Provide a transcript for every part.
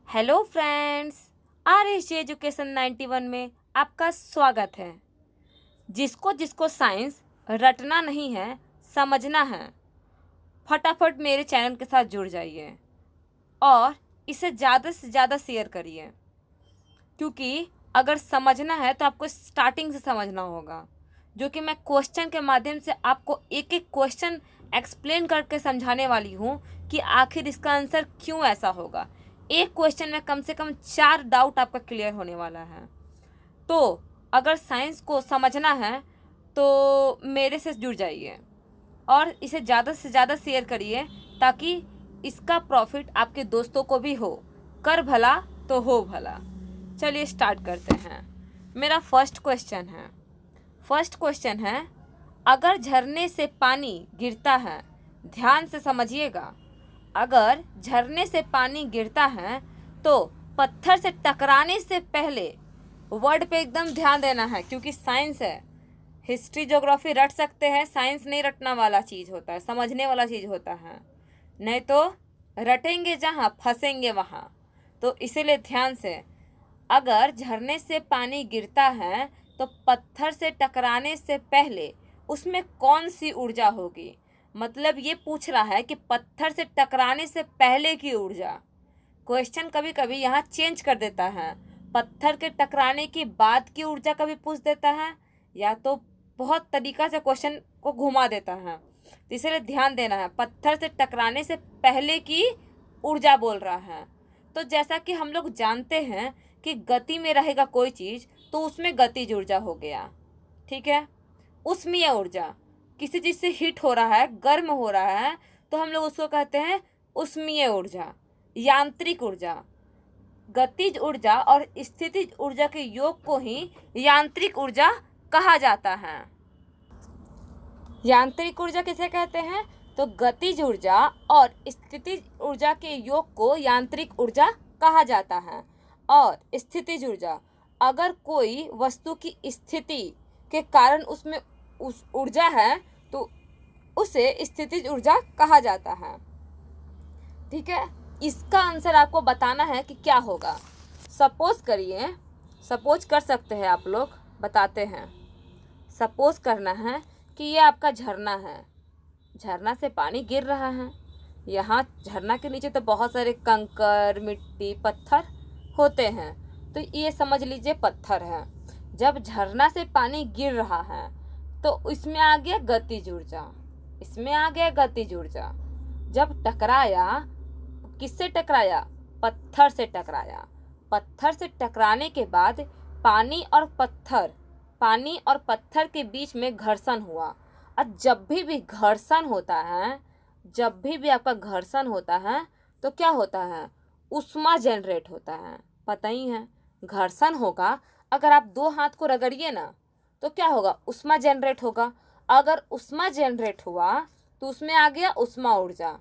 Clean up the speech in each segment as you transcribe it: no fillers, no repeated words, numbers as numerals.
Hello friends, R S education 91 में आपका स्वागत है। जिसको जिसको साइंस रटना नहीं है, समझना है, फटाफट मेरे चैनल के साथ जुड़ जाइए और इसे ज़्यादा से ज़्यादा शेयर करिए, क्योंकि अगर समझना है तो आपको स्टार्टिंग से समझना होगा, जो कि मैं क्वेश्चन के माध्यम से आपको एक एक क्वेश्चन एक्सप्लेन करके समझाने वाली हूँ कि आखिर इसका आंसर क्यों ऐसा होगा। एक क्वेश्चन में कम से कम 4 डाउट आपका क्लियर होने वाला है। तो अगर साइंस को समझना है तो मेरे से जुड़ जाइए और इसे ज़्यादा से ज़्यादा शेयर करिए, ताकि इसका प्रॉफिट आपके दोस्तों को भी हो। कर भला तो हो भला। चलिए स्टार्ट करते हैं। मेरा फर्स्ट क्वेश्चन है, अगर झरने से पानी गिरता है, ध्यान से समझिएगा, अगर झरने से पानी गिरता है तो पत्थर से टकराने से पहले, वर्ड पे एकदम ध्यान देना है क्योंकि साइंस है। हिस्ट्री ज्योग्राफी रट सकते हैं, साइंस नहीं रटना वाला चीज़ होता है, समझने वाला चीज़ होता है। नहीं तो रटेंगे जहाँ फंसेंगे वहाँ। तो इसीलिए ध्यान से, अगर झरने से पानी गिरता है तो पत्थर से टकराने से पहले उसमें कौन सी ऊर्जा होगी। मतलब ये पूछ रहा है कि पत्थर से टकराने से पहले की ऊर्जा। क्वेश्चन कभी कभी यहाँ चेंज कर देता है, पत्थर के टकराने की बाद की ऊर्जा कभी पूछ देता है, या तो बहुत तरीका से क्वेश्चन को घुमा देता है। तो इसलिए ध्यान देना है, पत्थर से टकराने से पहले की ऊर्जा बोल रहा है। तो जैसा कि हम लोग जानते हैं कि गति में रहेगा कोई चीज़ तो उसमें गतिज ऊर्जा हो गया, ठीक है। उष्मीय ऊर्जा, किसी चीज़ से हीट हो रहा है, गर्म हो रहा है, तो हम लोग उसको कहते हैं उष्मीय ऊर्जा। यांत्रिक ऊर्जा, गतिज ऊर्जा और स्थितिज ऊर्जा के योग को ही यांत्रिक ऊर्जा कहा जाता है। यांत्रिक ऊर्जा किसे कहते हैं? तो गतिज ऊर्जा और स्थितिज ऊर्जा के योग को यांत्रिक ऊर्जा कहा जाता है। और स्थितिज ऊर्जा, अगर कोई वस्तु की स्थिति के कारण उसमें उस ऊर्जा है तो उसे स्थितिज ऊर्जा कहा जाता है, ठीक है। इसका आंसर आपको बताना है कि क्या होगा। सपोज करिए, सपोज कर सकते हैं आप लोग, बताते हैं। सपोज करना है कि ये आपका झरना है, झरना से पानी गिर रहा है। यहाँ झरना के नीचे तो बहुत सारे कंकर, मिट्टी, पत्थर होते हैं, तो ये समझ लीजिए पत्थर है। जब झरना से पानी गिर रहा है तो इसमें आ गया गतिज ऊर्जा, इसमें आ गया गतिज ऊर्जा। जब टकराया, किससे टकराया? पत्थर से टकराया। पत्थर से टकराने के बाद पानी और पत्थर के बीच में घर्षण हुआ। और जब भी घर्षण होता है, जब भी आपका घर्षण होता है तो क्या होता है? ऊष्मा जनरेट होता है। पता ही है, घर्षण होगा, अगर आप दो हाथ को रगड़िए ना तो क्या होगा? ऊष्मा जनरेट होगा। अगर ऊष्मा जनरेट हुआ तो उसमें आ गया ऊष्मा ऊर्जा।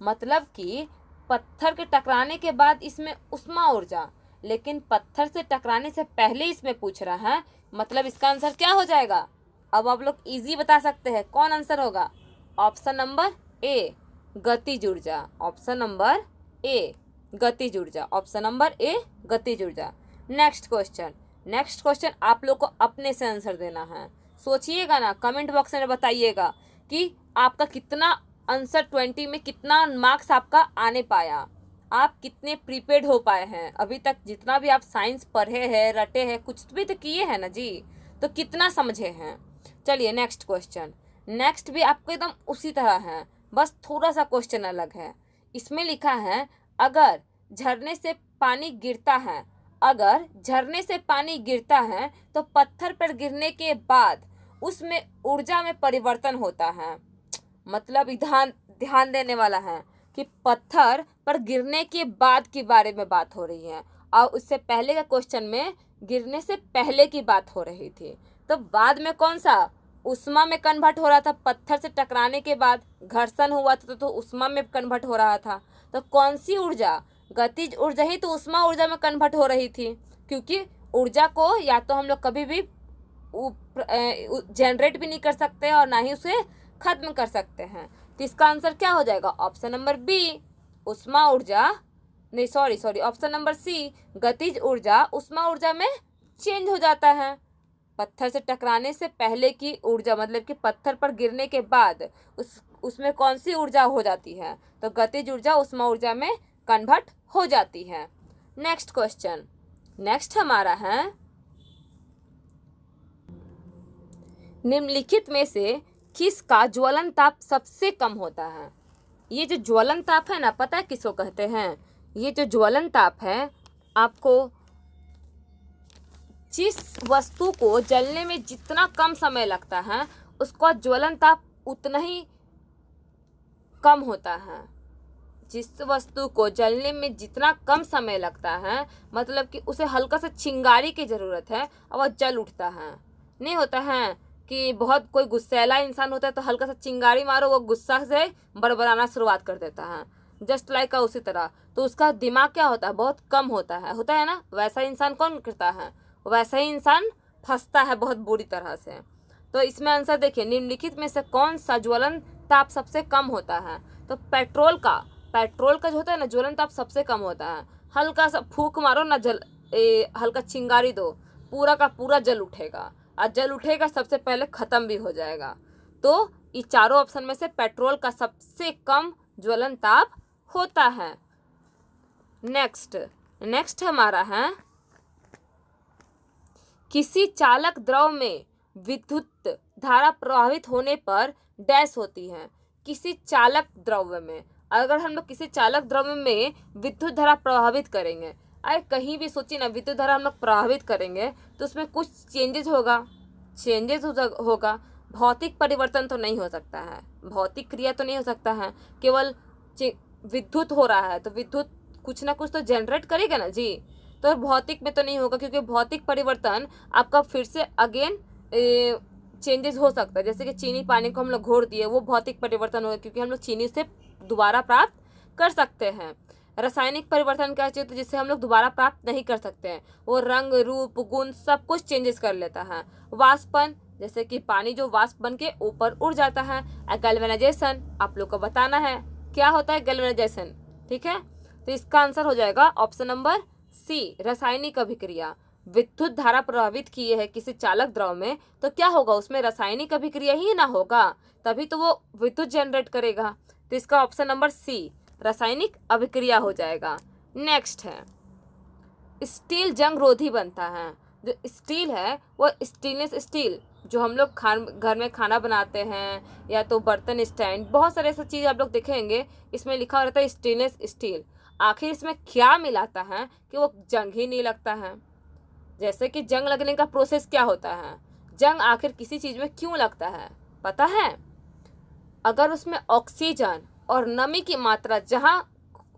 मतलब कि पत्थर के टकराने के बाद इसमें ऊष्मा ऊर्जा, लेकिन पत्थर से टकराने से पहले इसमें पूछ रहा है, मतलब इसका आंसर क्या हो जाएगा? अब आप लोग इजी बता सकते हैं कौन आंसर होगा। ऑप्शन नंबर ए, गतिज ऊर्जा। ऑप्शन नंबर ए, गतिज ऊर्जा। ऑप्शन नंबर ए, गतिज ऊर्जा। नेक्स्ट क्वेश्चन आप लोग को अपने से आंसर देना है। सोचिएगा ना, कमेंट बॉक्स में बताइएगा कि आपका कितना आंसर 20 में कितना मार्क्स आपका आने पाया, आप कितने प्रीपेड हो पाए हैं। अभी तक जितना भी आप साइंस पढ़े हैं, रटे हैं, कुछ भी तो किए हैं ना जी, तो कितना समझे हैं। चलिए नेक्स्ट क्वेश्चन। नेक्स्ट भी आपको एकदम उसी तरह है, बस थोड़ा सा क्वेश्चन अलग है। इसमें लिखा है, अगर झरने से पानी गिरता है, अगर झरने से पानी गिरता है तो पत्थर पर गिरने के बाद उसमें ऊर्जा में परिवर्तन होता है। मतलब ध्यान देने वाला है कि पत्थर पर गिरने के बाद के बारे में बात हो रही है, और उससे पहले का क्वेश्चन में गिरने से पहले की बात हो रही थी। तो बाद में कौन सा? ऊष्मा में कन्वर्ट हो रहा था। पत्थर से टकराने के बाद घर्षण हुआ था तो ऊष्मा में कन्वर्ट हो रहा था। तो कौन सी ऊर्जा? गतिज ऊर्जा ही तो ऊष्मा ऊर्जा में कन्वर्ट हो रही थी, क्योंकि ऊर्जा को या तो हम लोग कभी भी जनरेट भी नहीं कर सकते और ना ही उसे खत्म कर सकते हैं। तो इसका आंसर क्या हो जाएगा? ऑप्शन नंबर बी, ऊष्मा ऊर्जा नहीं, सॉरी, ऑप्शन नंबर सी, गतिज ऊर्जा उष्मा ऊर्जा में चेंज हो जाता है। पत्थर से टकराने से पहले की ऊर्जा मतलब कि पत्थर पर गिरने के बाद उसमें कौन सी ऊर्जा हो जाती है? तो गतिज ऊर्जा उष्मा ऊर्जा में कन्वर्ट हो जाती है। नेक्स्ट क्वेश्चन, नेक्स्ट हमारा है, निम्नलिखित में से किसका ज्वलन ताप सबसे कम होता है? ये जो ज्वलन ताप है ना, पता है किसको कहते हैं? ये जो ज्वलन ताप है, आपको जिस वस्तु को जलने में जितना कम समय लगता है उसका ज्वलन ताप उतना ही कम होता है। जिस वस्तु को जलने में जितना कम समय लगता है, मतलब कि उसे हल्का सा चिंगारी की ज़रूरत है और वह जल उठता है। नहीं होता है कि बहुत कोई गुस्सैला इंसान होता है तो हल्का सा चिंगारी मारो वो गुस्सा से बड़बड़ाना शुरुआत कर देता है, जस्ट लाइक उसी तरह। तो उसका दिमाग क्या होता है? बहुत कम होता है ना। वैसा इंसान कौन करता है? वैसा ही इंसान फंसता है बहुत बुरी तरह से। तो इसमें आंसर देखिए, निम्नलिखित में से कौन सा ज्वलन ताप सबसे कम होता है? तो पेट्रोल का जो होता है ना ज्वलन ताप सबसे कम होता है। हल्का सा फूंक मारो ना, हल्का चिंगारी दो, पूरा का पूरा जल उठेगा, और जल उठेगा सबसे पहले ख़त्म भी हो जाएगा। तो ये चारों ऑप्शन में से पेट्रोल का सबसे कम ज्वलन ताप होता है। नेक्स्ट हमारा है, किसी चालक द्रव में विद्युत धारा प्रवाहित होने पर डैश होती है। किसी चालक द्रव्य में, अगर हम लोग किसी चालक द्रव्य में विद्युत धारा प्रवाहित करेंगे, अरे कहीं भी सोचिए ना, विद्युत धारा हम लोग प्रवाहित करेंगे तो उसमें कुछ चेंजेस होगा। भौतिक परिवर्तन तो नहीं हो सकता है, भौतिक क्रिया तो नहीं हो सकता है, केवल विद्युत हो रहा है तो विद्युत कुछ ना कुछ तो जनरेट करेगा ना जी। तो भौतिक में तो नहीं होगा, क्योंकि भौतिक परिवर्तन आपका फिर से अगेन चेंजेस हो सकता है। जैसे कि चीनी पानी को हम लोग घोर दिए, वो भौतिक परिवर्तन होगा क्योंकि हम लोग चीनी से दोबारा प्राप्त कर सकते हैं। रासायनिक परिवर्तन क्या चाहिए तो जिससे हम लोग दोबारा प्राप्त नहीं कर सकते हैं, वो रंग रूप गुण सब कुछ चेंजेस कर लेता है। वाष्पन, जैसे कि पानी जो वाष्प बन के ऊपर उड़ जाता है। गैल्वेनाइजेशन, आप लोग को बताना है क्या होता है गैल्वेनाइजेशन, ठीक है। तो इसका आंसर हो जाएगा ऑप्शन नंबर सी, रासायनिक अभिक्रिया। विद्युत धारा प्रभावित किए है किसी चालक द्रव में तो क्या होगा, उसमें रासायनिक अभिक्रिया ही ना होगा, तभी तो वो विद्युत जनरेट करेगा। तो इसका ऑप्शन नंबर सी, रासायनिक अभिक्रिया हो जाएगा। नेक्स्ट है, स्टील जंग रोधी बनता है। जो स्टील है वो स्टेनलेस स्टील, जो हम लोग घर में खाना बनाते हैं या तो बर्तन स्टैंड, बहुत सारे ऐसे चीज़ आप लोग देखेंगे इसमें लिखा रहता है स्टेनलेस स्टील। आखिर इसमें क्या मिलाता है कि वो जंग ही नहीं लगता है। जैसे कि जंग लगने का प्रोसेस क्या होता है, जंग आखिर किसी चीज़ में क्यों लगता है पता है? अगर उसमें ऑक्सीजन और नमी की मात्रा जहाँ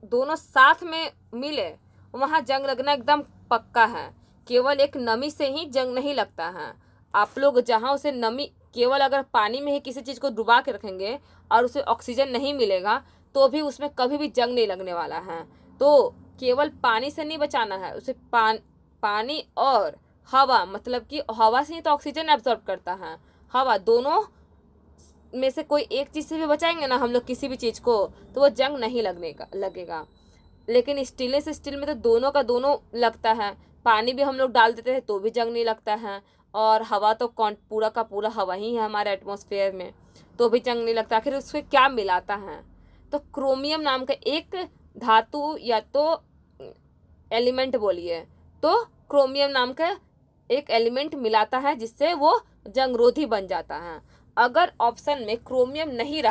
दोनों साथ में मिले वहाँ जंग लगना एकदम पक्का है। केवल एक नमी से ही जंग नहीं लगता है। आप लोग जहाँ उसे नमी, केवल अगर पानी में ही किसी चीज़ को डुबा के रखेंगे और उसे ऑक्सीजन नहीं मिलेगा तो भी उसमें कभी भी जंग नहीं लगने वाला है। तो केवल पानी से नहीं बचाना है उसे, पानी और हवा, मतलब कि हवा से ही तो ऑक्सीजन एब्जॉर्ब करता है, हवा, दोनों में से कोई एक चीज़ से भी बचाएंगे ना हम लोग किसी भी चीज़ को तो वो जंग नहीं लगेगा। लेकिन स्टेनलेस स्टील में तो दोनों का दोनों लगता है। पानी भी हम लोग डाल देते हैं तो भी जंग नहीं लगता है, और हवा तो पूरा का पूरा हवा ही है हमारे एटमॉस्फेयर में, तो भी जंग नहीं लगता। आखिर उसमें क्या मिलाता है? तो क्रोमियम नाम का एक धातु या तो एलिमेंट बोलिए, तो क्रोमियम नाम का एक एलिमेंट मिलाता है जिससे वो जंगरोधी बन जाता है। अगर ऑप्शन में क्रोमियम नहीं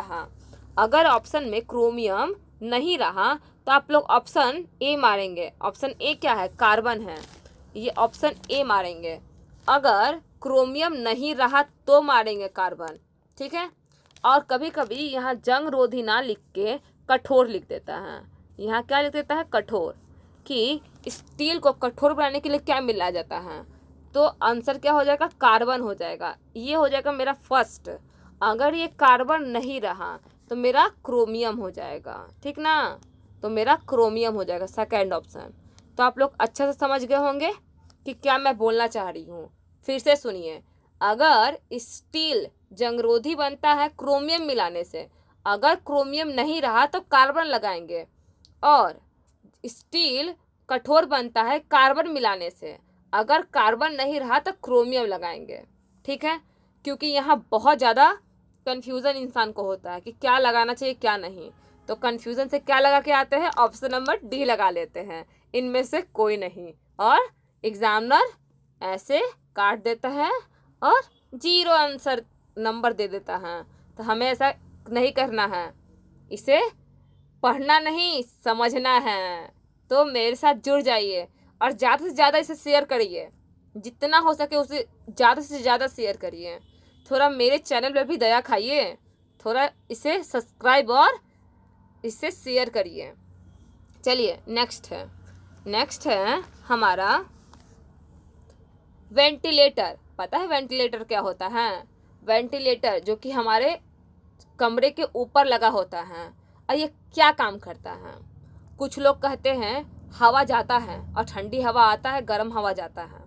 रहा तो आप लोग ऑप्शन ए मारेंगे। ऑप्शन ए क्या है? कार्बन है, ये ऑप्शन ए मारेंगे। अगर क्रोमियम नहीं रहा तो मारेंगे कार्बन, ठीक है। और कभी कभी यहाँ जंग रोधी ना लिख के कठोर लिख देता है। यहाँ क्या लिख देता है? कठोर, कि स्टील को कठोर बनाने के लिए क्या मिलाया जाता है, तो आंसर क्या हो जाएगा? कार्बन हो जाएगा। ये हो जाएगा मेरा फर्स्ट। अगर ये कार्बन नहीं रहा तो मेरा क्रोमियम हो जाएगा, ठीक ना। तो मेरा क्रोमियम हो जाएगा सेकंड ऑप्शन। तो आप लोग अच्छा से समझ गए होंगे कि क्या मैं बोलना चाह रही हूँ। फिर से सुनिए, अगर स्टील जंगरोधी बनता है क्रोमियम मिलाने से, अगर क्रोमियम नहीं रहा तो कार्बन लगाएंगे, और स्टील कठोर बनता है कार्बन मिलाने से। अगर कार्बन नहीं रहा तो क्रोमियम लगाएंगे, ठीक है, क्योंकि यहाँ बहुत ज़्यादा कन्फ्यूज़न इंसान को होता है कि क्या लगाना चाहिए क्या नहीं। तो कन्फ्यूज़न से क्या लगा के आते हैं, ऑप्शन नंबर डी लगा लेते हैं, इनमें से कोई नहीं। और एग्जामिनर ऐसे काट देता है और 0 आंसर नंबर दे देता है। तो हमें ऐसा नहीं करना है, इसे पढ़ना नहीं समझना है। तो मेरे साथ जुड़ जाइए और ज़्यादा से ज़्यादा इसे शेयर करिए, जितना हो सके उसे ज़्यादा से ज़्यादा शेयर करिए। थोड़ा मेरे चैनल पे भी दया खाइए, थोड़ा इसे सब्सक्राइब और इसे शेयर करिए। चलिए नेक्स्ट है हमारा वेंटिलेटर। पता है वेंटिलेटर क्या होता है? वेंटिलेटर जो कि हमारे कमरे के ऊपर लगा होता है, और ये क्या काम करता है? कुछ लोग कहते हैं हवा जाता है और ठंडी हवा आता है, गर्म हवा जाता है।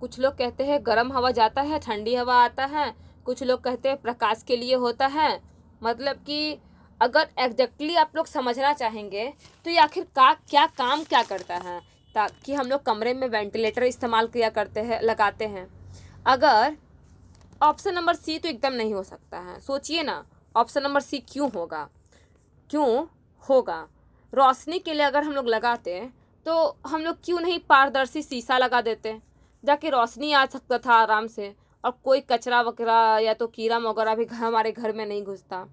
कुछ लोग कहते हैं गर्म हवा जाता है ठंडी हवा आता है। कुछ लोग कहते हैं प्रकाश के लिए होता है। मतलब कि अगर एग्जैक्टली आप लोग समझना चाहेंगे तो ये आखिर क्या काम करता है, ताकि हम लोग कमरे में वेंटिलेटर इस्तेमाल किया करते हैं, लगाते हैं। अगर ऑप्शन नंबर सी तो एकदम नहीं हो सकता है। सोचिए ना, ऑप्शन नंबर सी क्यों होगा? रोशनी के लिए अगर हम लोग लगाते तो हम लोग क्यों नहीं पारदर्शी शीशा लगा देते, जाके रोशनी आ सकता था आराम से, और कोई कचरा वगैरह या तो कीड़ा वगैरह भी हमारे घर में नहीं घुसता।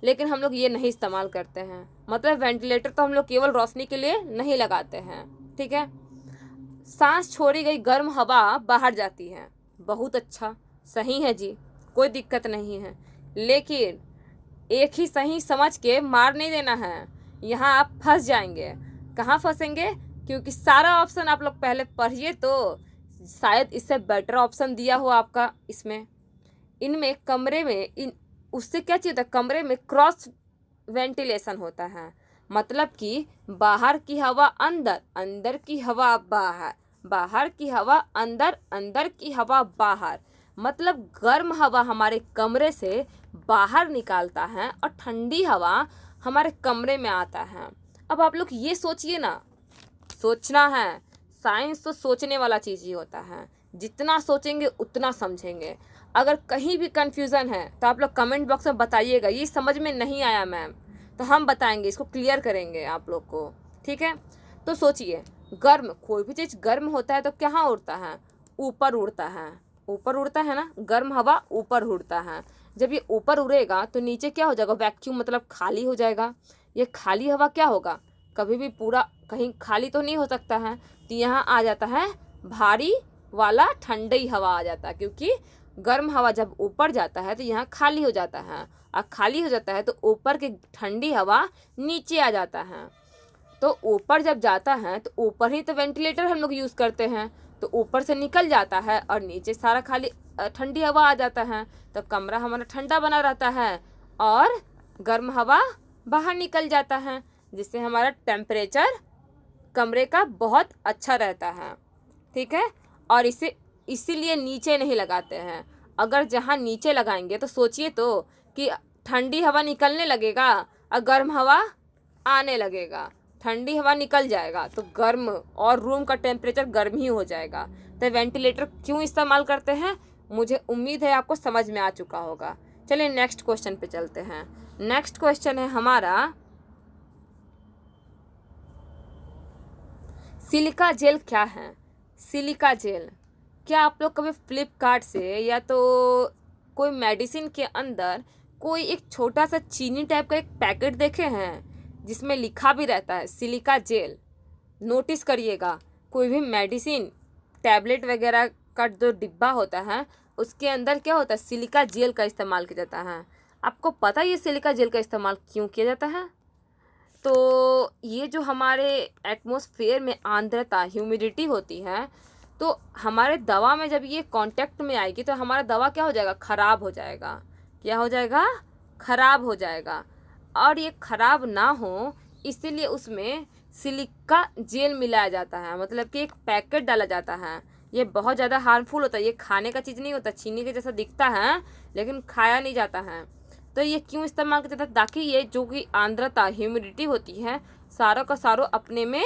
लेकिन हम लोग ये नहीं इस्तेमाल करते हैं। मतलब वेंटिलेटर तो हम लोग केवल रोशनी के लिए नहीं लगाते हैं, ठीक है। सांस छोड़ी गई गर्म हवा बाहर जाती है, बहुत अच्छा, सही है जी, कोई दिक्कत नहीं है। लेकिन एक ही सही समझ के मार नहीं देना है, यहाँ आप फंस जाएंगे। कहाँ फंसेंगे? क्योंकि सारा ऑप्शन आप लोग पहले पढ़िए तो शायद इससे बेटर ऑप्शन दिया हो आपका। इनमें कमरे में उससे क्या चीज़ होता है, कमरे में क्रॉस वेंटिलेशन होता है। मतलब कि बाहर की हवा अंदर, अंदर की हवा बाहर, बाहर की हवा अंदर, अंदर की हवा बाहर। मतलब गर्म हवा हमारे कमरे से बाहर निकालता है और ठंडी हवा हमारे कमरे में आता है। अब आप लोग ये सोचिए ना, सोचना है, साइंस तो सोचने वाला चीज़ ही होता है। जितना सोचेंगे उतना समझेंगे। अगर कहीं भी कन्फ्यूज़न है तो आप लोग कमेंट बॉक्स में बताइएगा, ये समझ में नहीं आया मैम, तो हम बताएंगे, इसको क्लियर करेंगे आप लोग को, ठीक है। तो सोचिए, कोई भी चीज़ गर्म होता है तो कहाँ उड़ता है? ऊपर उड़ता है, ऊपर उड़ता है ना, गर्म हवा ऊपर उड़ता है। जब ये ऊपर उड़ेगा तो नीचे क्या हो जाएगा? वैक्यूम, मतलब खाली हो जाएगा। ये खाली हवा क्या होगा? कभी भी पूरा कहीं खाली तो नहीं हो सकता है, तो यहाँ आ जाता है भारी वाला ठंडी हवा आ जाता है। क्योंकि गर्म हवा जब ऊपर जाता है तो यहाँ खाली हो जाता है, और खाली हो जाता है तो ऊपर की ठंडी हवा नीचे आ जाता है। तो ऊपर जब जाता है तो ऊपर ही तो वेंटिलेटर हम लोग यूज़ करते हैं, तो ऊपर से निकल जाता है और नीचे सारा खाली ठंडी हवा आ जाता है। तो कमरा हमारा ठंडा बना रहता है और गर्म हवा बाहर निकल जाता है, जिससे हमारा टेम्परेचर कमरे का बहुत अच्छा रहता है, ठीक है। और इसीलिए नीचे नहीं लगाते हैं। अगर जहाँ नीचे लगाएंगे तो सोचिए तो कि ठंडी हवा निकलने लगेगा और गर्म हवा आने लगेगा। ठंडी हवा निकल जाएगा तो गर्म, और रूम का टेम्परेचर गर्म ही हो जाएगा। तो वेंटिलेटर क्यों इस्तेमाल करते हैं, मुझे उम्मीद है आपको समझ में आ चुका होगा। चलिए नेक्स्ट क्वेश्चन पे चलते हैं। नेक्स्ट क्वेश्चन है हमारा, सिलिका जेल क्या है? सिलिका जेल, क्या आप लोग कभी फ्लिपकार्ट से या तो कोई मेडिसिन के अंदर कोई एक छोटा सा चीनी टाइप का एक पैकेट देखे हैं जिसमें लिखा भी रहता है सिलिका जेल? नोटिस करिएगा, कोई भी मेडिसिन टैबलेट वगैरह का जो डिब्बा होता है उसके अंदर क्या होता है, सिलिका जेल का इस्तेमाल किया जाता है। आपको पता है ये सिलिका जेल का इस्तेमाल क्यों किया जाता है? तो ये जो हमारे एटमॉस्फेयर में आर्द्रता, ह्यूमिडिटी होती है, तो हमारे दवा में जब ये कांटेक्ट में आएगी तो हमारा दवा क्या हो जाएगा? ख़राब हो जाएगा। क्या हो जाएगा? ख़राब हो जाएगा। और ये ख़राब ना हो इसीलिए उसमें सिलिका जेल मिलाया जाता है, मतलब कि एक पैकेट डाला जाता है। ये बहुत ज़्यादा हार्मफुल होता है, ये खाने का चीज़ नहीं होता, चीनी के जैसा दिखता है लेकिन खाया नहीं जाता है। तो ये क्यों इस्तेमाल किया जाता है? ताकि ये जो कि आर्द्रता ह्यूमिडिटी होती है सारा का सारा अपने में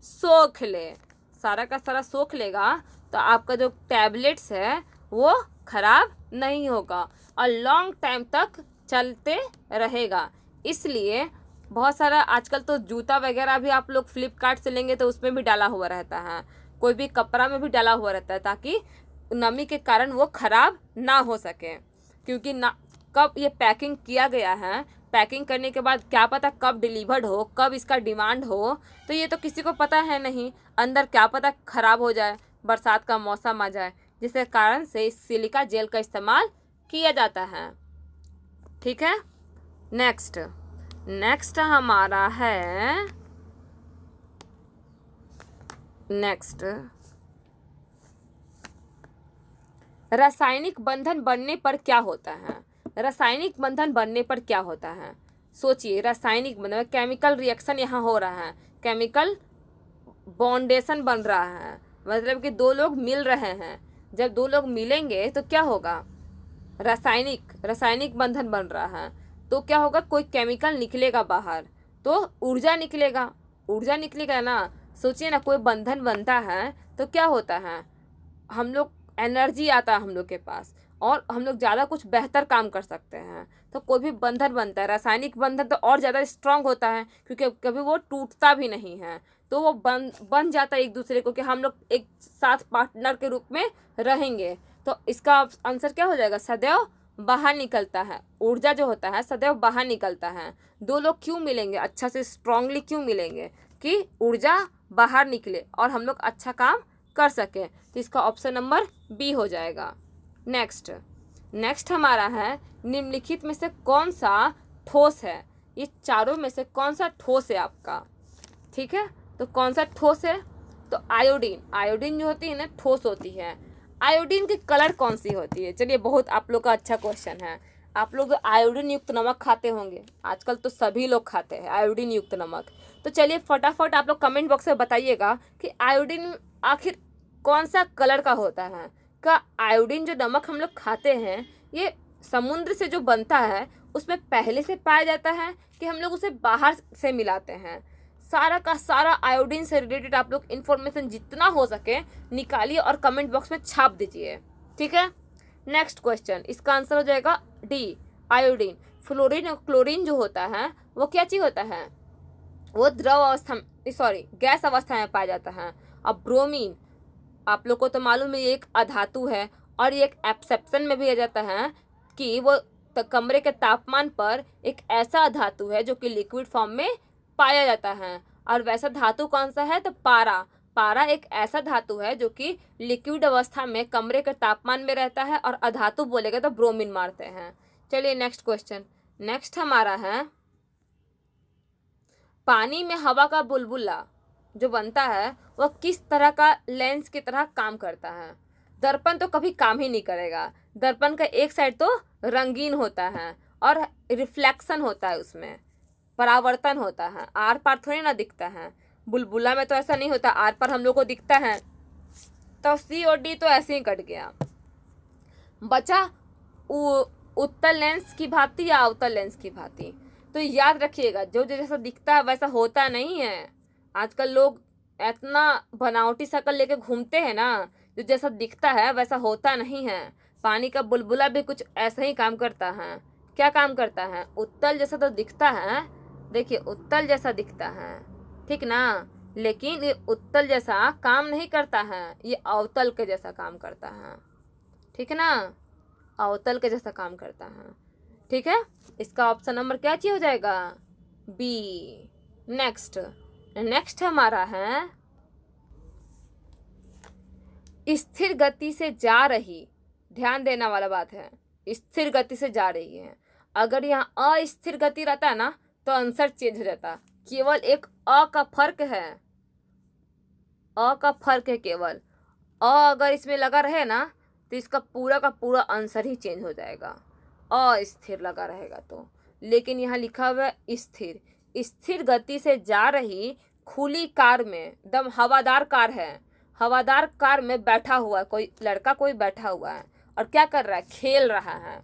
सोख ले, सारा का सारा सोख लेगा, तो आपका जो टैबलेट्स है वो खराब नहीं होगा और लॉन्ग टाइम तक चलते रहेगा। इसलिए बहुत सारा आजकल तो जूता वगैरह भी आप लोग फ्लिपकार्ट से लेंगे तो उसमें भी डाला हुआ रहता है, कोई भी कपड़ा में भी डाला हुआ रहता है, ताकि नमी के कारण वो खराब ना हो सके। क्योंकि ना कब ये पैकिंग किया गया है, पैकिंग करने के बाद क्या पता कब डिलीवर्ड हो, कब इसका डिमांड हो, तो ये तो किसी को पता है नहीं। अंदर क्या पता खराब हो जाए, बरसात का मौसम आ जाए, जिसके कारण से इस सिलिका जेल का इस्तेमाल किया जाता है। ठीक है। नेक्स्ट हमारा है रासायनिक बंधन बनने पर क्या होता है? रासायनिक बंधन बनने पर क्या होता है? सोचिए, रासायनिक बंधन केमिकल रिएक्शन यहाँ हो रहा है, केमिकल बॉन्डेशन बन रहा है, मतलब कि दो लोग मिल रहे हैं। जब दो लोग मिलेंगे तो क्या होगा? रासायनिक बंधन बन रहा है, तो क्या होगा? कोई केमिकल निकलेगा बाहर, तो ऊर्जा निकलेगा ना। सोचिए ना, कोई बंधन बनता है तो क्या होता है? हम लोग एनर्जी आता है हम लोग के पास, और हम लोग ज़्यादा कुछ बेहतर काम कर सकते हैं। तो कोई भी बंधन बनता है, रासायनिक बंधन तो और ज़्यादा स्ट्रांग होता है, क्योंकि कभी वो टूटता भी नहीं है, तो वो बन जाता है एक दूसरे को, कि हम लोग एक साथ पार्टनर के रूप में रहेंगे। तो इसका आंसर क्या हो जाएगा? सदैव बाहर निकलता है। ऊर्जा जो होता है सदैव बाहर निकलता है। दो लोग क्यों मिलेंगे, अच्छा से स्ट्रांगली क्यों मिलेंगे? कि ऊर्जा बाहर निकले और हम लोग अच्छा काम कर सकें। तो इसका ऑप्शन नंबर बी हो जाएगा। नेक्स्ट हमारा है, निम्नलिखित में से कौन सा ठोस है? ये चारों में से कौन सा ठोस है आपका? ठीक है, तो कौन सा ठोस है? तो आयोडीन जो होती है ना, ठोस होती है। आयोडीन की कलर कौन सी होती है? चलिए, बहुत आप लोग का अच्छा क्वेश्चन है। आप लोग आयोडीन युक्त नमक खाते होंगे, आजकल तो सभी लोग खाते हैं आयोडीन युक्त नमक। तो चलिए फटाफट आप लोग कमेंट बॉक्स में बताइएगा कि आयोडीन आखिर कौन सा कलर का होता है। का आयोडीन जो नमक हम लोग खाते हैं, ये समुद्र से जो बनता है उसमें पहले से पाया जाता है कि हम लोग उसे बाहर से मिलाते हैं? सारा का सारा आयोडीन से रिलेटेड आप लोग इन्फॉर्मेशन जितना हो सके निकालिए और कमेंट बॉक्स में छाप दीजिए। ठीक है। नेक्स्ट क्वेश्चन, इसका आंसर हो जाएगा डी, आयोडीन। फ्लोरीन और क्लोरीन जो होता है वो क्या चीज़ होता है? वो गैस अवस्था में पाया जाता है। अब ब्रोमीन, आप लोग को तो मालूम है ये एक अधातु है, और ये एक एक्सेप्शन में भी आ जाता है कि वो कमरे के तापमान पर एक ऐसा धातु है जो कि लिक्विड फॉर्म में पाया जाता है। और वैसा धातु कौन सा है? तो पारा एक ऐसा धातु है जो कि लिक्विड अवस्था में कमरे के तापमान में रहता है, और अधातु बोलेगा तो ब्रोमीन मारते हैं। चलिए नेक्स्ट क्वेश्चन, नेक्स्ट हमारा है, पानी में हवा का बुलबुला जो बनता है वह किस तरह का लेंस की तरह काम करता है? दर्पण तो कभी काम ही नहीं करेगा। दर्पण का एक साइड तो रंगीन होता है और रिफ्लेक्शन होता है, उसमें परावर्तन होता है, आर पार थोड़ी ना दिखता है। बुलबुला में तो ऐसा नहीं होता, आर पार हम लोग को दिखता है। तो सी और डी तो ऐसे ही कट गया। बचा उत्तल लेंस की भांति या अवतल लेंस की भांति। तो याद रखिएगा, जो जैसा दिखता है वैसा होता नहीं है। आजकल लोग इतना बनावटी शक्ल लेके घूमते हैं ना, जो जैसा दिखता है वैसा होता नहीं है। पानी का बुलबुला भी कुछ ऐसा ही काम करता है। क्या काम करता है? उत्तल जैसा तो दिखता है, देखिए उत्तल जैसा दिखता है, ठीक ना, लेकिन ये उत्तल जैसा काम नहीं करता है, ये अवतल के जैसा काम करता है। ठीक है ना, अवतल के जैसा काम करता है। ठीक है, इसका ऑप्शन नंबर क्या चाहिए हो जाएगा? बी। नेक्स्ट हमारा है, स्थिर गति से जा रही, ध्यान देने वाला बात है, स्थिर गति से जा रही है। अगर यहाँ अस्थिर गति रहता है ना तो आंसर चेंज हो जाता। केवल एक अ का फर्क है, अ का फर्क है केवल। अगर इसमें लगा रहे ना तो इसका पूरा का पूरा आंसर ही चेंज हो जाएगा, अस्थिर लगा रहेगा तो। लेकिन यहाँ लिखा हुआ है स्थिर। स्थिर गति से जा रही खुली कार में, एकदम हवादार कार है, हवादार कार में बैठा हुआ कोई लड़का, कोई बैठा हुआ है और क्या कर रहा है? खेल रहा है।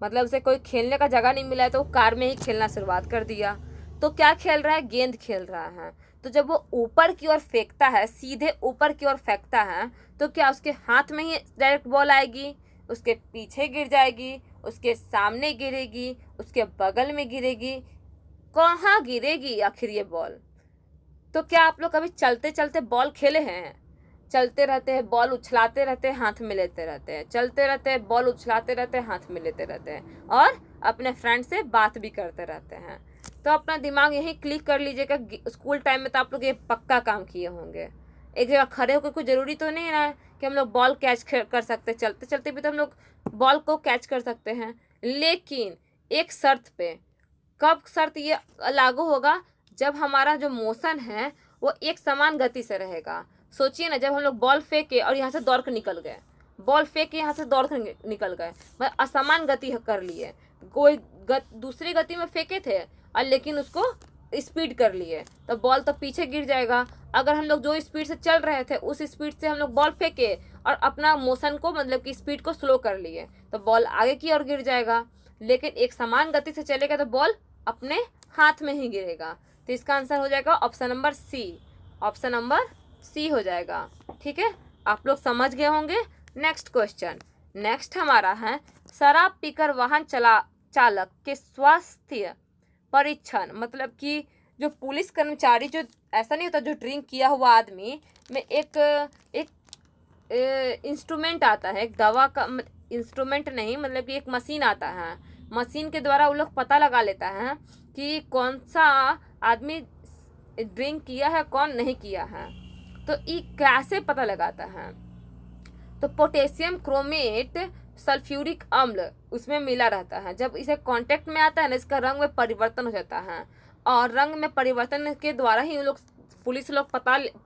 मतलब उसे कोई खेलने का जगह नहीं मिला है तो वो कार में ही खेलना शुरुआत कर दिया। तो क्या खेल रहा है, गेंद खेल रहा है। तो जब वो ऊपर की ओर फेंकता है, सीधे ऊपर की ओर फेंकता है, तो क्या उसके हाथ में ही डायरेक्ट बॉल आएगी, उसके पीछे गिर जाएगी, उसके सामने गिरेगी, उसके बगल में गिरेगी, कहाँ गिरेगी आखिर ये बॉल। तो क्या आप लोग कभी चलते चलते बॉल खेले हैं? चलते रहते हैं, बॉल उछलाते रहते हैं, हाथ में लेते रहते हैं, चलते रहते हैं, बॉल उछलाते रहते हैं, हाथ में लेते रहते हैं, और अपने फ्रेंड से बात भी करते रहते हैं। तो अपना दिमाग यहीं क्लिक कर लीजिएगा। स्कूल टाइम में तो आप लोग ये पक्का काम किए होंगे। एक जगह खड़े होकर कोई ज़रूरी तो नहीं है कि हम लोग बॉल कैच कर सकते, चलते चलते भी तो हम लोग बॉल को कैच कर सकते हैं। लेकिन एक शर्त पे, कब शर्त ये लागू होगा, जब हमारा जो मोशन है वो एक समान गति से रहेगा। सोचिए ना, जब हम लोग बॉल फेंके और यहाँ से दौड़ कर निकल गए, बॉल फेंक के यहाँ से दौड़ कर निकल गए, मतलब असमान गति कर लिए। कोई दूसरी गति में फेंके थे और लेकिन उसको स्पीड कर लिए, तो बॉल तो पीछे गिर जाएगा। अगर हम लोग जो स्पीड से चल रहे थे उस स्पीड से हम लोग बॉल फेंके और अपना मोशन को, मतलब कि स्पीड को स्लो कर लिए, तो बॉल आगे की ओर गिर जाएगा। लेकिन एक समान गति से चलेगा तो बॉल अपने हाथ में ही गिरेगा। तो इसका आंसर हो जाएगा option number C. Option number C हो जाएगा। ठीक है, आप लोग समझ गए होंगे। नेक्स्ट क्वेश्चन, नेक्स्ट हमारा है, शराब पीकर वाहन चालक के स्वास्थ्य परीक्षण, मतलब कि जो पुलिस कर्मचारी, जो ऐसा नहीं होता, जो ड्रिंक किया हुआ आदमी में एक इंस्ट्रूमेंट आता है, एक दवा का इंस्ट्रूमेंट नहीं, मतलब कि एक मशीन आता है। मशीन के द्वारा वो लोग पता लगा लेता है कि कौन सा आदमी ड्रिंक किया है, कौन नहीं किया है। तो ये कैसे पता लगाता है? तो पोटेशियम क्रोमेट सल्फ्यूरिक अम्ल उसमें मिला रहता है। जब इसे कांटेक्ट में आता है ना, इसका रंग में परिवर्तन हो जाता है, और रंग में परिवर्तन के द्वारा ही लोग, पुलिस लोग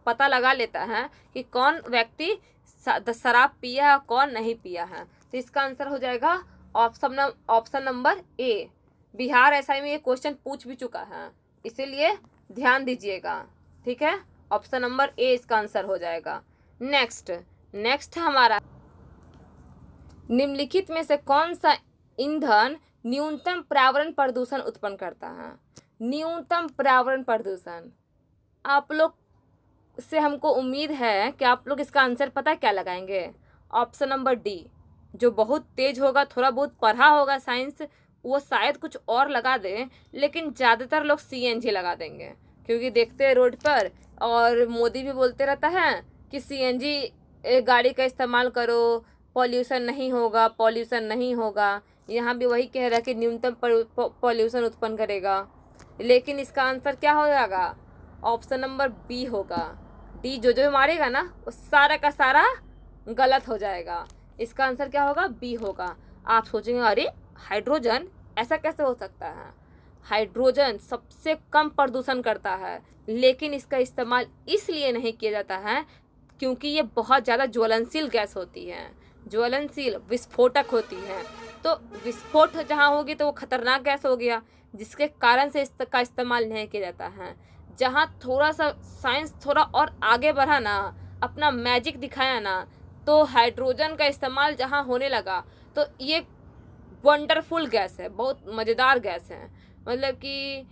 पता लगा लेता है कि कौन व्यक्ति शराब पिया है, कौन नहीं पिया है। तो इसका आंसर हो जाएगा option number A. Bihar SI में ये क्वेश्चन पूछ भी चुका है, इसीलिए ध्यान दीजिएगा। ठीक है, ऑप्शन नंबर ए इसका आंसर हो जाएगा। नेक्स्ट हमारा, निम्नलिखित में से कौन सा ईंधन न्यूनतम पर्यावरण प्रदूषण उत्पन्न करता है? न्यूनतम पर्यावरण प्रदूषण, आप लोग से हमको उम्मीद है कि आप लोग इसका आंसर पता क्या लगाएंगे? Option number D. जो बहुत तेज होगा, थोड़ा बहुत पढ़ा होगा साइंस, वो शायद कुछ और लगा दे, लेकिन ज़्यादातर लोग सीएनजी लगा देंगे, क्योंकि देखते हैं रोड पर, और मोदी भी बोलते रहता है कि सीएनजी गाड़ी का इस्तेमाल करो, पॉल्यूशन नहीं होगा, पॉल्यूशन नहीं होगा। यहाँ भी वही कह रहा है कि न्यूनतम पॉल्यूशन उत्पन्न करेगा। लेकिन इसका आंसर क्या हो जाएगा? ऑप्शन नंबर बी होगा। डी जो मारेगा ना, वो सारा का सारा गलत हो जाएगा। इसका आंसर क्या होगा? बी होगा। आप सोचेंगे अरे हाइड्रोजन, ऐसा कैसे हो सकता है? हाइड्रोजन सबसे कम प्रदूषण करता है, लेकिन इसका इस्तेमाल इसलिए नहीं किया जाता है क्योंकि ये बहुत ज़्यादा ज्वलनशील गैस होती है, ज्वलनशील विस्फोटक होती है। तो विस्फोट जहाँ होगी तो वो खतरनाक गैस हो गया, जिसके कारण से इसका इस्तेमाल नहीं किया जाता है। जहाँ थोड़ा सा साइंस थोड़ा और आगे बढ़ा ना, अपना मैजिक दिखाया ना, तो हाइड्रोजन का इस्तेमाल जहाँ होने लगा, तो ये वंडरफुल गैस है, बहुत मज़ेदार गैस है। मतलब कि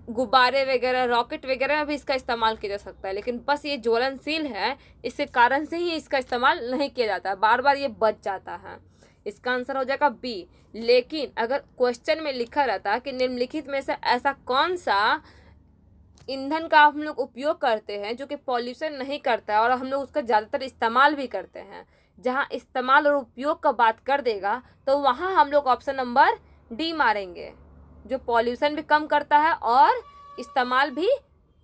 गुब्बारे वगैरह, रॉकेट वगैरह में भी इसका इस्तेमाल किया जा सकता है, लेकिन बस ये ज्वलनशील है, इसके कारण से ही इसका इस्तेमाल नहीं किया जाता है, बार बार ये बच जाता है। इसका आंसर हो जाएगा बी। लेकिन अगर क्वेश्चन में लिखा रहता कि निम्नलिखित में से ऐसा कौन सा ईंधन का हम लोग उपयोग करते हैं जो कि पॉल्यूशन नहीं करता है और हम लोग उसका ज़्यादातर इस्तेमाल भी करते हैं, जहाँ इस्तेमाल और उपयोग का बात कर देगा तो वहाँ हम लोग ऑप्शन नंबर डी मारेंगे, जो पॉल्यूशन भी कम करता है और इस्तेमाल भी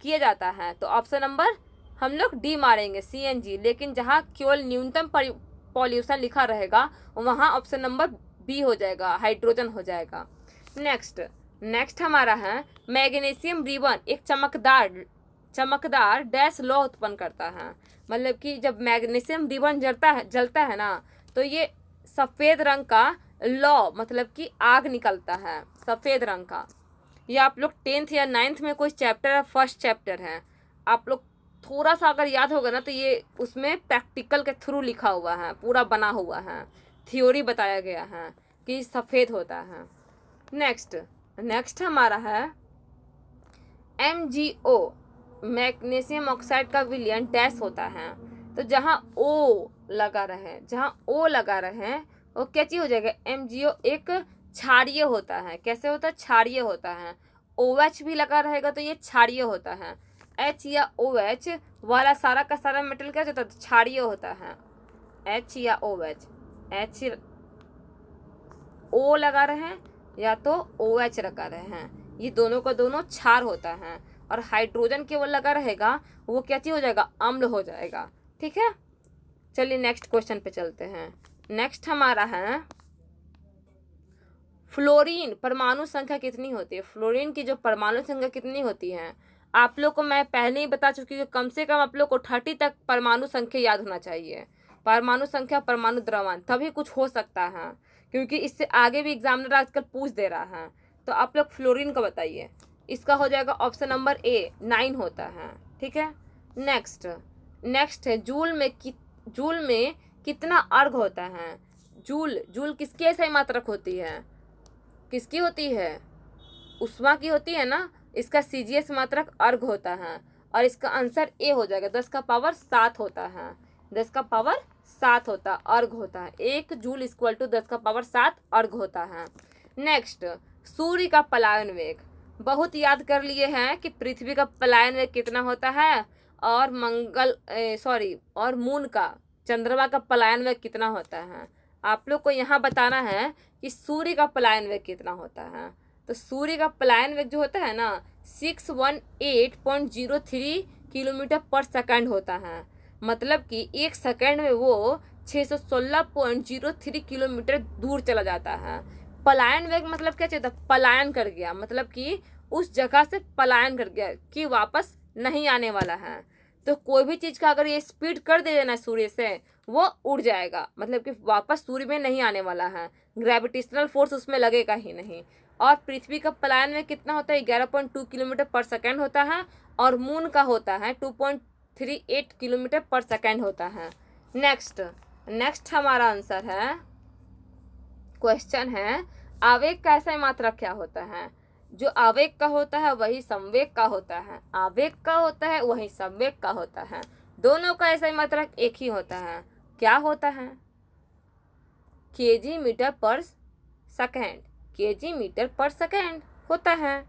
किया जाता है। तो ऑप्शन नंबर हम लोग डी मारेंगे, सीएनजी। लेकिन जहाँ केवल न्यूनतम पॉल्यूशन लिखा रहेगा वहाँ ऑप्शन नंबर बी हो जाएगा, हाइड्रोजन हो जाएगा। नेक्स्ट हमारा है, मैग्नीशियम रिबन एक चमकदार डैश लौ उत्पन्न करता है। मतलब कि जब मैग्नीशियम रिबन जलता है ना, तो ये सफ़ेद रंग का लौ, मतलब कि आग निकलता है सफ़ेद रंग का। ये आप लोग 10th या 9th में कोई चैप्टर है, फर्स्ट चैप्टर है, आप लोग थोड़ा सा अगर याद होगा ना, तो ये उसमें प्रैक्टिकल के थ्रू लिखा हुआ है, पूरा बना हुआ है, थ्योरी बताया गया है। कि सफ़ेद होता है। नेक्स्ट हमारा है MgO, मैग्नीशियम ऑक्साइड का विलयन डैश होता है। तो जहाँ O लगा रहे वो क्या चीज़ हो जाएगा, MgO एक क्षारीय होता है। कैसे होता है, क्षारीय होता है। OH भी लगा रहेगा तो ये क्षारीय होता है। H या OH वाला सारा का सारा मेटल क्या होता है, क्षारीय होता है। H या OH, H O लगा रहे हैं या तो OH लगा रहे हैं, ये दोनों का दोनों क्षार होता है। और हाइड्रोजन केवल लगा रहेगा वो क्या चीज हो जाएगा, अम्ल हो जाएगा। ठीक है, चलिए नेक्स्ट क्वेश्चन पे चलते हैं। नेक्स्ट हमारा है फ्लोरीन परमाणु संख्या कितनी होती है। फ्लोरीन की जो परमाणु संख्या कितनी होती है, आप लोग को मैं पहले ही बता चुकी हूँ। कम से कम आप लोग को 30 तक परमाणु संख्या याद होना चाहिए। परमाणु संख्या, परमाणु द्रव्यमान, तभी कुछ हो सकता है, क्योंकि इससे आगे भी एग्जामिनर आजकल पूछ दे रहा है। तो आप लोग फ्लोरीन का बताइए। इसका हो जाएगा ऑप्शन नंबर ए 9 होता है। ठीक है, नेक्स्ट है जूल में कितना अर्घ होता है। जूल किसकी ऐसी मात्रक होती है, किसकी होती है, उष्मा की होती है ना। इसका CGS मात्रक अर्घ होता है और इसका आंसर ए हो जाएगा। 10 का पावर 7 होता है, 10 का पावर 7 होता है, अर्घ होता है। 1 जूल इक्वल टू 10 का पावर 7 अर्घ होता है। नेक्स्ट, सूर्य का पलायन वेग बहुत याद कर लिए हैं कि पृथ्वी का पलायन वेग कितना होता है, और और मून का, चंद्रमा का पलायन वेग कितना होता है। आप लोग को यहाँ बताना है कि सूर्य का पलायन वेग कितना होता है। तो सूर्य का पलायन वेग जो होता है ना 618.03 किलोमीटर पर सेकंड होता है। मतलब कि एक सेकंड में वो 616.03 किलोमीटर दूर चला जाता है। पलायन वेग मतलब क्या चाहिए था, पलायन कर गया, मतलब कि उस जगह से पलायन कर गया कि वापस नहीं आने वाला है। तो कोई भी चीज़ का अगर ये स्पीड कर दे देना सूर्य से, वो उड़ जाएगा, मतलब कि वापस सूर्य में नहीं आने वाला है। ग्रेविटेशनल फोर्स उसमें लगेगा ही नहीं। और पृथ्वी का पलायन में कितना होता है, 11.2 किलोमीटर पर सेकेंड होता है। और मून का होता है 2.38 किलोमीटर पर सेकेंड होता है। नेक्स्ट हमारा आंसर है, क्वेश्चन है आवेग का ऐसा मात्रक क्या होता है। जो आवेग का होता है वही संवेग का होता है, आवेग का होता है वही संवेग का होता है। दोनों का ऐसा मात्रक एक ही होता है। क्या होता है, kg मीटर पर सेकेंड, kg मीटर पर सेकेंड होता है।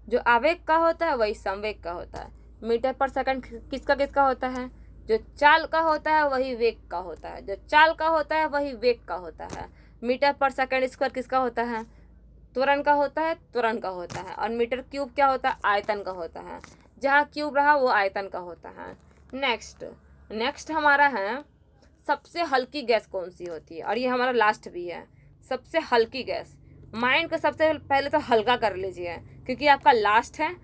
जो आवेग का होता है वही संवेग का होता है। मीटर पर सेकंड किसका किसका होता है, जो चाल का होता है वही वेग का होता है, जो चाल का होता है वही वेग का होता है। मीटर पर सेकंड स्क्वायर किसका होता है, त्वरण का होता है, त्वरण का होता है। और मीटर क्यूब क्या होता है, आयतन का होता है। जहाँ क्यूब रहा वो आयतन का होता है। नेक्स्ट हमारा है सबसे हल्की गैस कौन सी होती है, और ये हमारा लास्ट भी है। सबसे हल्की गैस, माइंड को सबसे पहले तो हल्का कर लीजिए क्योंकि आपका लास्ट है।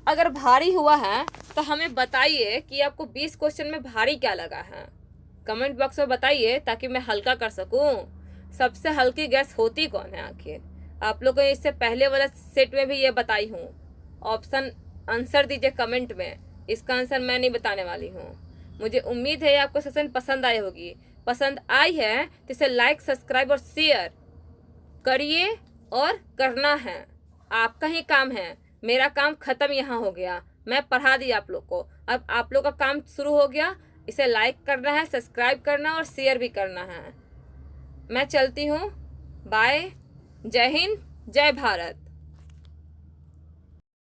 अगर भारी हुआ है तो हमें बताइए कि आपको 20 क्वेश्चन में भारी क्या लगा है, कमेंट बॉक्स में बताइए ताकि मैं हल्का कर सकूं। सबसे हल्की गैस होती कौन है आखिर, आप लोगों को इससे पहले वाला सेट में भी ये बताई हूँ। ऑप्शन आंसर दीजिए कमेंट में, इसका आंसर मैं नहीं बताने वाली हूँ। मुझे उम्मीद है आपको सेशन पसंद आई होगी। पसंद आई है तो इसे लाइक, सब्सक्राइब और शेयर करिए, और करना है, आपका ही काम है। मेरा काम खत्म यहाँ हो गया, मैं पढ़ा दी आप लोग को। अब आप लोग का काम शुरू हो गया, इसे लाइक करना है, सब्सक्राइब करना और शेयर भी करना है। मैं चलती हूँ, बाय, जय हिंद, जय भारत।